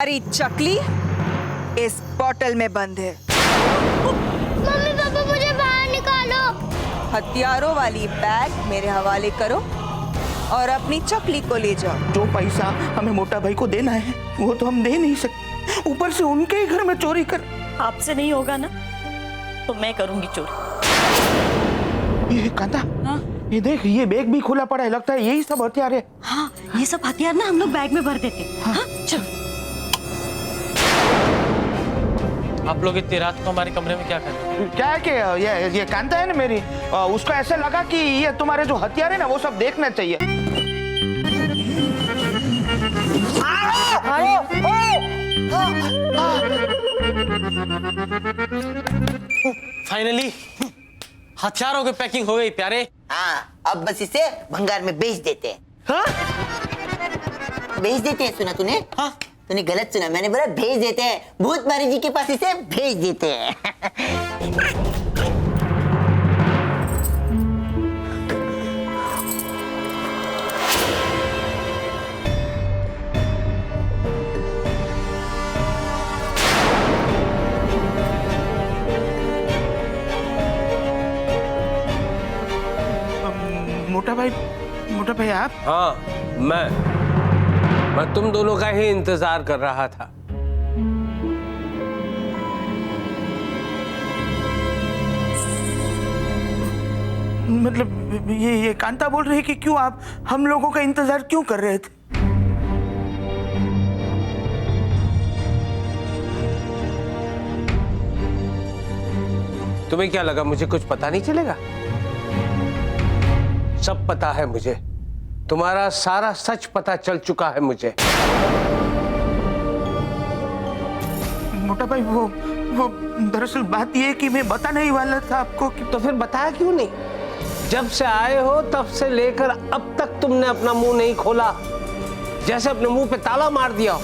हमारी चकली इस बोतल में बंद है। मम्मी पापा मुझे बाहर निकालो। हथियारों वाली बैग मेरे हवाले करो और अपनी चकली को ले जाओ। जो पैसा हमें मोटा भाई को देना है वो तो हम दे नहीं सकते, ऊपर से उनके ही घर में चोरी कर। आपसे नहीं होगा ना तो मैं करूंगी चोरी। ये कांता, हाँ? ये देख, ये बैग भी खुला पड़ा है, लगता है यही सब हथियार है। हाँ, ये सब हथियार ना हम लोग बैग में भर देते हैं। हाँ, चलो। आप लोग इतनी रात को हमारे कमरे में क्या कर रहे हैं? क्या है कि ये कांता है ना मेरी, उसको ऐसे लगा कि ये तुम्हारे जो हथियार है ना वो सब देखना चाहिए। फाइनली हथियारों की पैकिंग हो गई प्यारे। हाँ, अब बस इसे भंगार में बेच देते हैं। हाँ? बेच देते हैं, सुना तूने? हाँ? तूने गलत सुना, मैंने बोला भेज देते हैं। भूत मारी जी के पास इसे भेज देते हैं। मोटा भाई आप? हाँ, मैं तुम दोनों का ही इंतजार कर रहा था। मतलब ये कांता बोल रही है कि क्यों आप हम लोगों का इंतजार क्यों कर रहे थे? तुम्हें क्या लगा मुझे कुछ पता नहीं चलेगा? सब पता है मुझे, तुम्हारा सारा सच पता चल चुका है मुझे। मोटा भाई वो दरअसल बात ये है कि मैं बताने ही वाला था आपको कि तो फिर बताया क्यों नहीं? जब से आए हो तब से लेकर अब तक तुमने अपना मुंह नहीं खोला, जैसे अपने मुंह पे ताला मार दिया हो।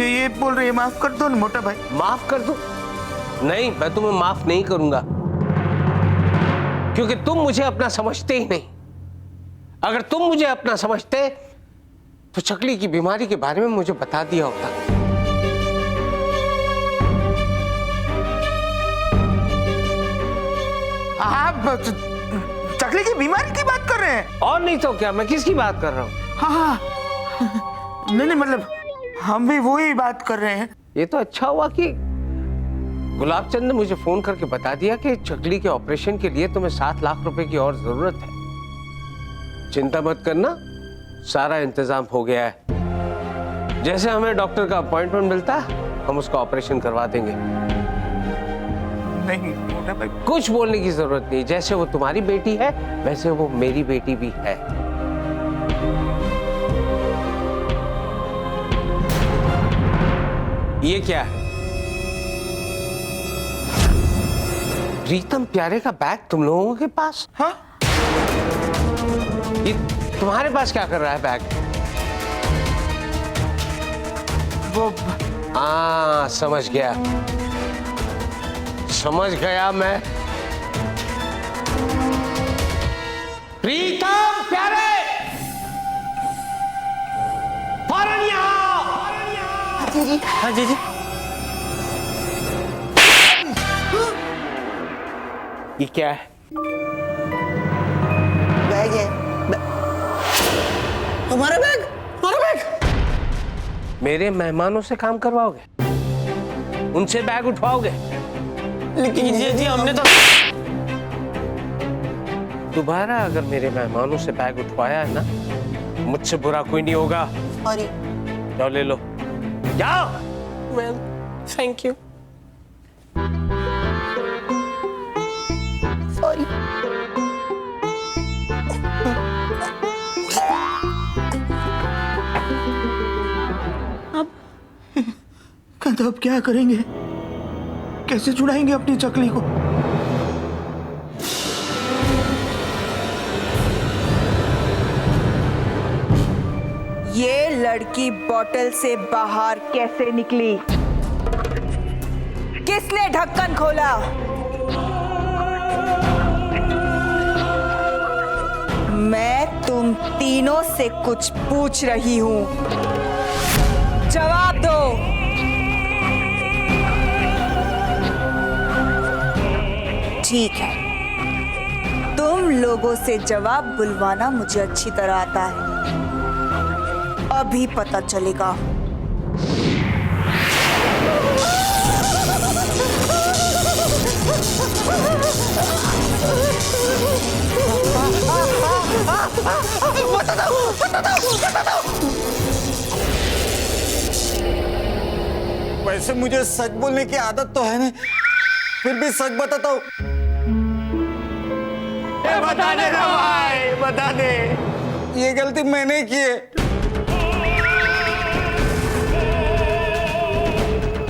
ये बोल रही है, माफ कर दो ना मोटा भाई। माफ कर दूं? नहीं, मैं तुम्हें माफ नहीं करूंगा, क्योंकि तुम मुझे अपना समझते ही नहीं। अगर तुम मुझे अपना समझते तो चकली की बीमारी के बारे में मुझे बता दिया होता। आप चकली की बीमारी की बात कर रहे हैं? और नहीं तो क्या, मैं किसकी बात कर रहा हूँ? हाँ, नहीं मतलब हम भी वही बात कर रहे हैं। ये तो अच्छा हुआ कि गुलाबचंद ने मुझे फोन करके बता दिया कि चकली के ऑपरेशन के लिए तुम्हें 7 लाख रुपए की और जरूरत है। चिंता मत करना, सारा इंतजाम हो गया है। जैसे हमें डॉक्टर का अपॉइंटमेंट मिलता है हम उसका ऑपरेशन करवा देंगे। नहीं मोटा भाई, कुछ बोलने की जरूरत नहीं, जैसे वो तुम्हारी बेटी है वैसे वो मेरी बेटी भी है। ये क्या है? प्रीतम प्यारे का बैग तुम लोगों के पास? हाँ? ये तुम्हारे पास क्या कर रहा है बैग? वो समझ गया मैं। प्रीतम प्यारे, फौरन यहाँ। जी जी। हाँ जी जी। ये क्या है? बैग है। तुम्हारा बैग? तुम्हारा बैग? मेरे मेहमानों से काम करवाओगे? उनसे बैग उठवाओगे? लेकिन जी हमने तो दोबारा अगर मेरे मेहमानों से बैग उठवाया है ना, मुझसे बुरा कोई नहीं होगा। सॉरी। जाओ ले लो, जाओ। Well, thank you. Sorry. Kanta अब क्या करेंगे? कैसे छुड़ाएंगे अपनी चकली को? ये लड़की बोतल से बाहर कैसे निकली? किसने ढक्कन खोला? मैं तुम तीनों से कुछ पूछ रही हूं। ठीक है, तुम लोगों से जवाब बुलवाना मुझे अच्छी तरह आता है। अभी पता चलेगा। वैसे मुझे सच बोलने की आदत तो है नहीं, फिर भी सच बताता हूँ। बता दे ना भाई, बता दे। ये गलती मैंने की है।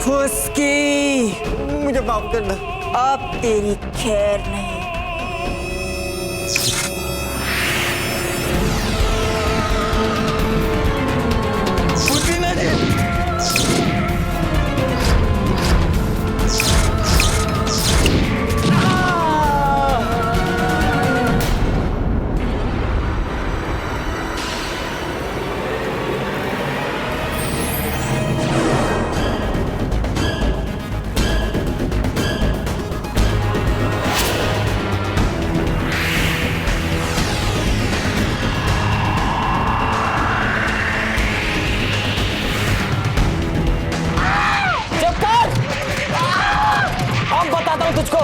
फुसकी, मुझे माफ करना। अब तेरी खैर नहीं। पुदीना जी, अब बताता हूँ तुझको।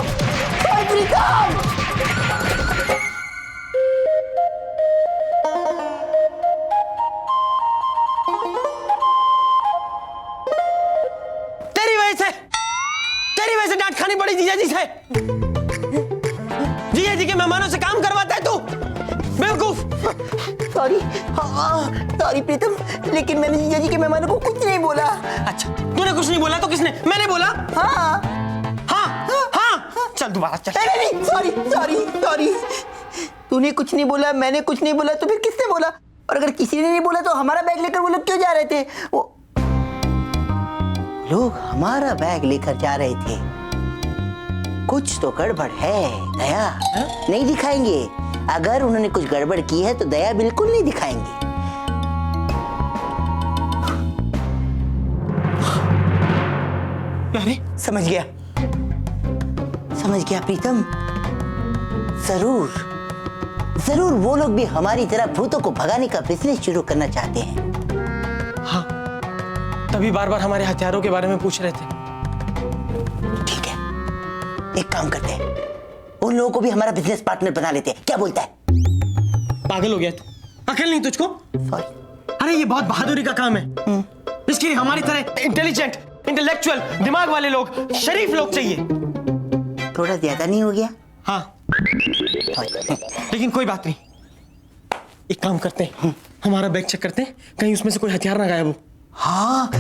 तेरी वजह से डांट खानी पड़ी जीजा जी से। जीजा जी के मेहमानों से काम करवाता है तू, बेवकूफ। सॉरी, सॉरी प्रीतम, लेकिन मैंने जीजा जी के मेहमानों को कुछ नहीं बोला। अच्छा, तूने कुछ नहीं बोला तो किसने? मैंने बोला। हाँ हाँ, चल दोबारा चल। नहीं, सॉरी सॉरी सॉरी। तूने कुछ नहीं बोला, मैंने कुछ नहीं बोला, तो फिर किसने बोला? और अगर किसी ने नहीं बोला तो हमारा बैग लेकर वो लोग क्यों जा रहे थे? वो लोग हमारा बैग लेकर जा रहे थे। कुछ तो गड़बड़ है। दया नहीं दिखाएंगे। अगर उन्होंने कुछ गड़बड़ की है तो दया बिल्कुल नहीं दिखाएंगे। अरे समझ गया प्रीतम। जरूर वो लोग भी हमारी तरह भूतों को भगाने का बिजनेस शुरू करना चाहते हैं। हाँ, तभी बार बार हमारे हथियारों के बारे में पूछ रहे थे। ठीक है, एक काम करते हैं, उन लोगों को भी हमारा बिजनेस पार्टनर बना लेते हैं। क्या बोलता है? पागल हो गया तू? अकल नहीं तुझको? सॉरी। अरे ये बहुत बहादुरी का काम है। इसके लिए हमारी तरह इंटेलिजेंट, इंटेलेक्चुअल दिमाग वाले लोग, शरीफ लोग चाहिए। थोड़ा ज्यादा नहीं हो गया? हाँ, लेकिन कोई बात नहीं। एक काम करते हैं, हमारा बैग चेक करते हैं, कहीं उसमें से कोई हथियार ना गायब हो। हाँ,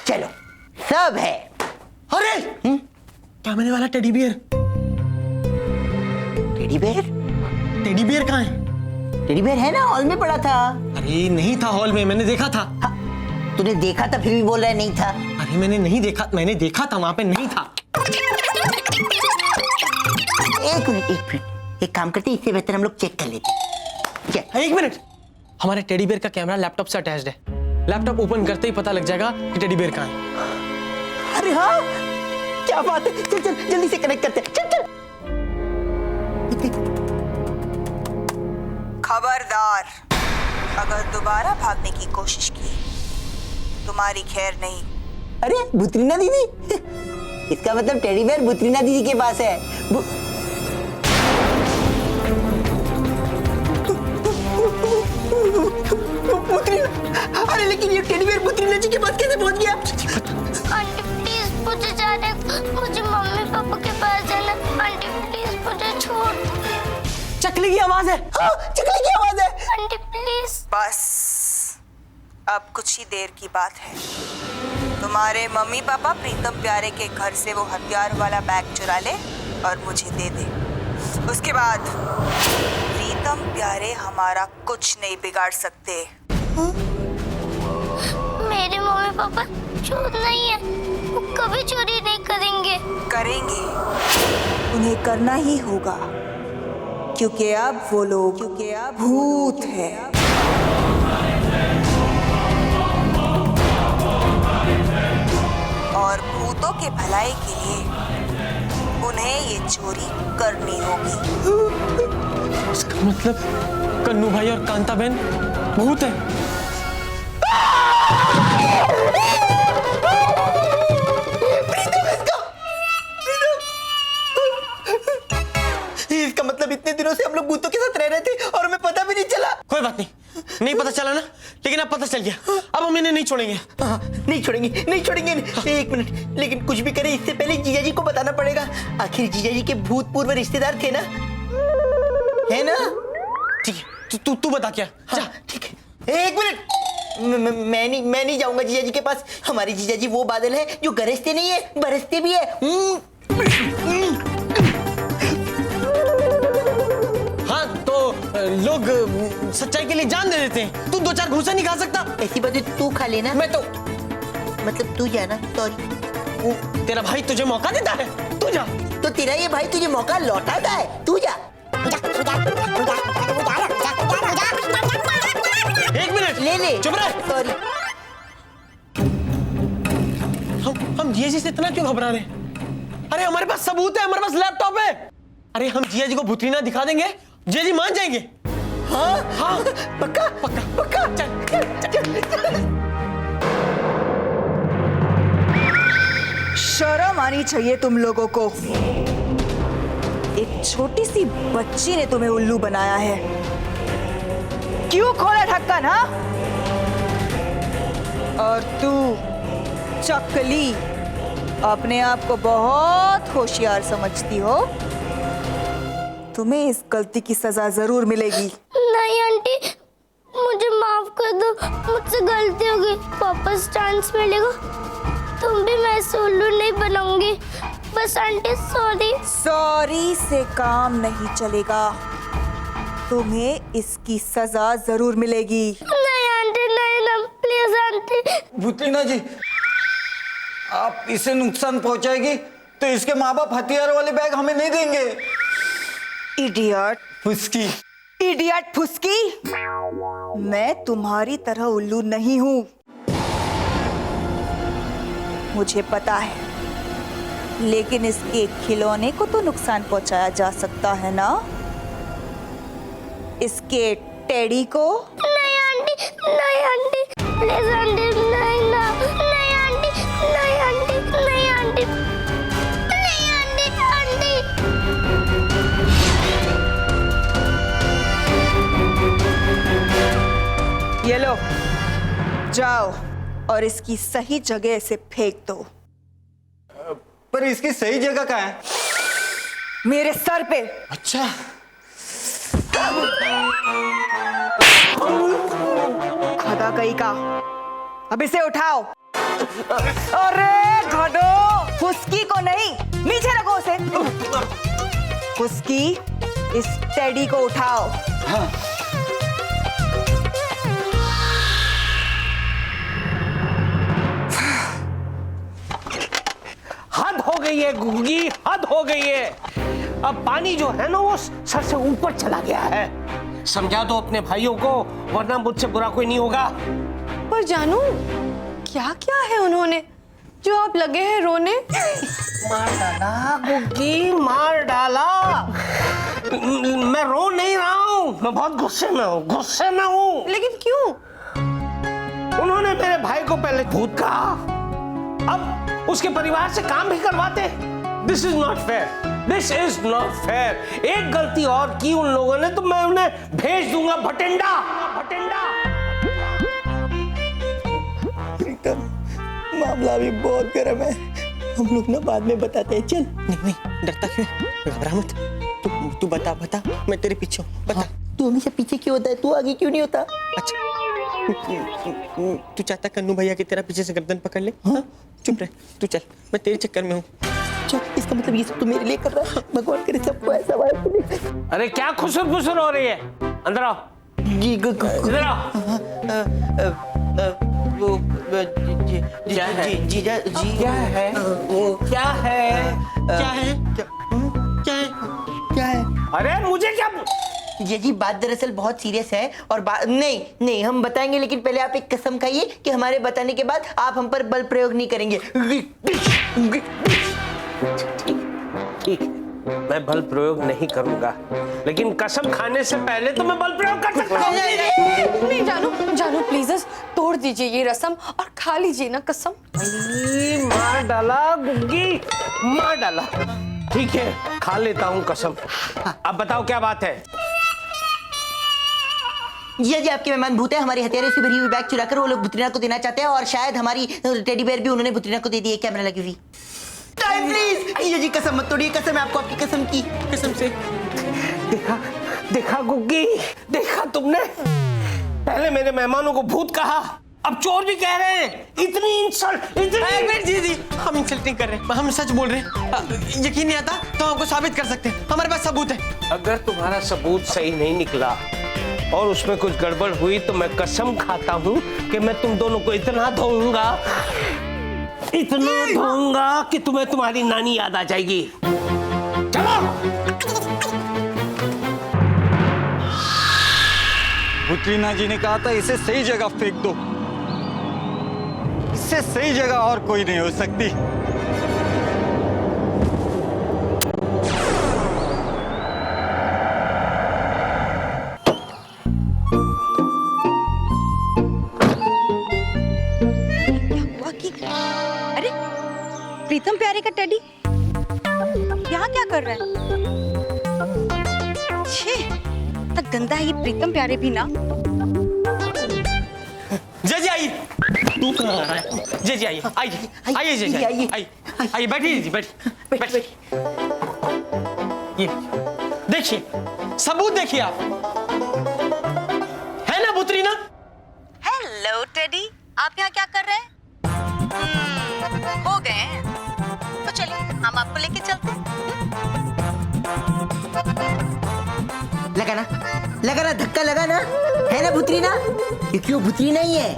चलो, सब है। अरे क्या मैंने वाला teddy bear? Teddy bear? Teddy bear कहाँ है? टेडी बेयर है ना, हॉल में पड़ा था। अरे नहीं था हॉल में, मैंने देखा था। हाँ, तूने देखा था फिर भी बोल रहा है नहीं था? अरे मैंने देखा था, वहां पे नहीं था। एक मिनट, एक काम करते हैं, इससे बेहतर हम लोग चेक कर लेते हैं। चेक। एक मिनट, हमारे टेडी बियर का कैमरा लैपटॉप से अटैच्ड है। लैपटॉप ओपन करते ही पता लग जाएगा कि टेडी बियर कहाँ है। अरे हाँ, क्या बात है। चल चल जल्दी से कनेक्ट करते हैं। चल चल। खबरदार, अगर दोबारा भागने की कोशिश की तुम्हारी खैर नहीं। अरे बुत्रीना दीदी, इसका मतलब टेडी बेयर बुत्रीना दीदी के पास है। बुत्रीना, अरे लेकिन ये टेडी बेयर बुत्रीना जी के पास कैसे पहुंच गया? आंटी प्लीज मुझे जाने, मुझे मम्मी पापा के पास जाना। आंटी प्लीज मुझे छोड़ दो। चकली की आवाज है। हाँ, चकली की आवाज है। Aunty please. बस अब कुछ ही देर की बात है। तुम्हारे मम्मी पापा प्रीतम प्यारे के घर से वो हथियार वाला बैग चुरा ले और मुझे दे दे। उसके बाद प्रीतम प्यारे हमारा कुछ नहीं बिगाड़ सकते। मेरे मम्मी पापा चोर नहीं है, वो कभी चोरी नहीं करेंगे। करेंगे, उन्हें करना ही होगा, क्योंकि अब वो लोग भूत है। और भूतों के भलाई के लिए उन्हें ये चोरी करनी होगी। इसका मतलब कन्नू भाई और कांता बहन भूत है। इसका मतलब इतने दिनों से हम लोग भूतों के साथ रह रहे थे और हमें पता भी नहीं चला। कोई बात नहीं पता चला ना, लेकिन अब पता चल गया। अब हम इन्हें नहीं छोड़ेंगे। नहीं छोड़ेंगे। एक मिनट, लेकिन कुछ भी करें इससे पहले जीजा जी को बताना पड़ेगा। आखिर जीजा जी के भूतपूर्व रिश्तेदार थे ना, है ना? ठीक है, तू बता क्या। हाँ, ठीक है। एक मिनट, मैं नहीं जाऊंगा जीजा जी के पास। हमारे जीजा जी वो बादल है जो गरजते नहीं है, बरसते भी है। हाँ तो लोग सच्चाई के लिए जान दे देते हैं। तू 2-4 घूसा नहीं खा सकता। ऐसी बातें तू खा लेना। मैं तो मतलब तू जाना, सॉरी। तेरा भाई तुझे मौका देता है, तू जा। तो तेरा ये भाई तुझे मौका लौटाता है, तू जा। एक मिनट, ले चुप रह। सॉरी। हम जिया जी से इतना क्यों घबरा रहे हैं? अरे हमारे पास सबूत है, हमारे पास लैपटॉप है। अरे हम जिया जी को भूतनीना दिखा देंगे, जिया जी मान जाएंगे। हाँ पक्का। चल। शर्म आनी चाहिए तुम लोगों को। एक छोटी सी बच्ची ने तुम्हें उल्लू बनाया है। क्यों खोला ढक्कन, हाँ? और तू चकली अपने आप को बहुत होशियार समझती हो। तुम्हें इस गलती की सजा जरूर मिलेगी। नहीं आंटी, मुझे माफ कर दो, मुझसे गलती हो गई। वापस चांस मिलेगा तुम भी मैं से उल्लू नहीं बनाऊंगी। बस आंटी सॉरी से काम नहीं चलेगा। तुम्हें इसकी सजा जरूर मिलेगी। नहीं आंटी, नहीं ना, प्लीज आंटी। भूतनीना जी, आप इसे नुकसान पहुंचाएगी तो इसके माँ बाप हथियार वाले बैग हमें नहीं देंगे। इडियट फुसकी। मैं तुम्हारी तरह उल्लू नहीं हूं। मुझे पता है, लेकिन इसके खिलौने को तो नुकसान पहुंचाया जा सकता है ना? इसके टेडी को? नहीं आंटी, प्लीज आंटी, नहीं ना, नहीं आंटी, नहीं आंटी, नहीं आंटी, नहीं आंटी। ये लो, जाओ और इसकी सही जगह से फेंक दो। पर इसकी सही जगह कहाँ है? मेरे सर पे। अच्छा। खदा कहीं का, अब इसे उठाओ। अरे घड़ो, फुसकी को नहीं, नीचे रखो उसे। फुसकी, इस टेडी को उठाओ। हाँ। हद हो गई है गुगी, हद हो गई है। अब पानी जो है ना वो सर से ऊपर चला गया है। समझा दो अपने भाइयों को, वरना मुझसे बुरा कोई नहीं होगा। पर जानू, क्या क्या है उन्होंने जो आप लगे हैं रोने? मार डाला गुगी, मार डाला। मैं रो नहीं रहा हूँ, मैं बहुत गुस्से में हूँ। लेकिन क्यों? उन्होंने मेरे भाई को पहले भूत कहा, अब उसके परिवार से काम भी करवाते। This is not fair. एक गलती और की उन लोगों ने तो मैं उन्हें भेज दूंगा भटिंडा। मामला भी बहुत गर्म है, हम लोग ना बाद में बताते हैं। चल। नहीं, डरता क्यों है? घबरा मत। तू बता, मैं तेरे पीछे हूँ। बता। तू हमेशा पीछे क्यों होता है? तू आगे क्यों नहीं होता? अच्छा, तू चाहता कन्नू भैया की तेरा पीछे से गर्दन पकड़ ले? हाँ, चुप रह, तू चल, मैं तेरे चक्कर में हूँ। इसका मतलब ये सब तू मेरे लिए कर रहा है? भगवान करे सबको ऐसा वाइफ। अरे क्या खुसर फुसर हो रही है? अंदर आओ। इधर आओ। वो क्या है? जीजा जी क्या है? क्या है? क्या है? क्या है? अरे मुझे क्या? जी जी, बात दरअसल बहुत सीरियस है और बात नहीं हम बताएंगे, लेकिन पहले आप एक कसम खाइए कि हमारे बताने के बाद आप हम पर बल प्रयोग नहीं करेंगे। ठीक, मैं बल प्रयोग नहीं करूंगा, लेकिन कसम खाने से पहले तो मैं बल प्रयोग कर सकता हूँ। नहीं जानू प्लीज तोड़ दीजिए ये रस्म और खा लीजिए ना कसम। मार डाला गुग्गी, मार डाला। ठीक है, खा लेता हूँ कसम। अब बताओ क्या बात है? जी आपके मेहमान भूत है, हमारी हथियारों से भरी हुई बैग चुराकर वो लोग बुत्रीना को देना चाहते हैं और शायद हमारी टेडी बेयर भी उन्होंने बुत्रीना को दे दी है कैमरा लगी हुई। प्लीज जी कसम मत तोड़िए, कसम है आपको आपकी कसम की कसम से। देखा गुग्गी, देखा तुमने? पहले मेरे मेहमानों को भूत कहा, अब चोर भी कह रहे हैं। इतनी इंसल्ट, इतनी। जी हम इंसल्ट नहीं कर रहे, हम सच बोल रहे हैं। यकीन नहीं आता तो हमको साबित कर सकते हैं, हमारे पास सबूत है। अगर तुम्हारा सबूत सही नहीं निकला और उसमें कुछ गड़बड़ हुई तो मैं कसम खाता हूँ कि मैं तुम दोनों को इतना धोऊंगा कि तुम्हें तुम्हारी नानी याद आ जाएगी। चलो। बुत्रीना जी ने कहा था इसे सही जगह फेंक दो, इससे सही जगह और कोई नहीं हो सकती। अरे प्रीतम प्यारे का टेडी यहाँ क्या कर रहा है? छे, इतना गंदा है ये प्रीतम प्यारे भी ना। जी आइए। तू कहाँ आ रहा है? जी आइए आइए जी आइए बैठिए जी, बैठिए। ये देखिए सबूत देखिए आप, है ना बुत्रीना? हेलो टेडी, आप यहाँ क्या कर रहे हैं? हो गए हैं तो चलिए हम आपको लेके चलते हैं। लगा ना धक्का लगा ना, है ना बुत्रीना? क्योंकि वो बुत्रीना ही है।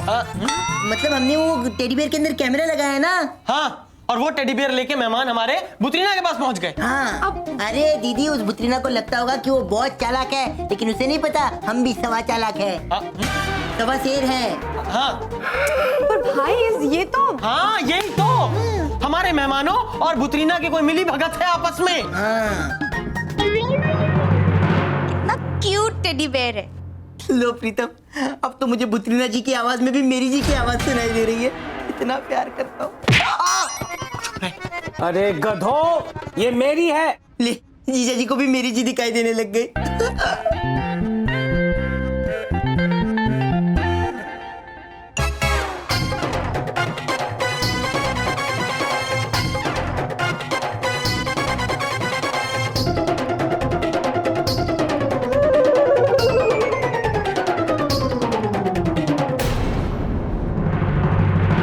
मतलब हमने वो टेडी बेयर के अंदर कैमरा लगाया है ना। हाँ, और वो टेडी बेयर लेके मेहमान हमारे बुत्रीना के पास पहुंच गए। हाँ। अरे दीदी, उस बुत्रीना को लगता होगा कि वो बहुत चालाक है, लेकिन उसे नहीं पता हम भी सवा चालाक है, सवा शेर है। हाँ पर भाई ये तो हाँ यही तो, हमारे मेहमानों और बुत्रीना की कोई मिली भगत है आपस में। हाँ। कितना क्यूट टेडी बेयर है। लो प्रीतम, अब तो मुझे बुत्रीना जी की आवाज में भी मेरी जी की आवाज सुनाई दे रही है। इतना प्यार करता हूँ। अरे गधो, ये मेरी है। ले, जीजा जी को भी मेरी जी दिखाई देने लग गई।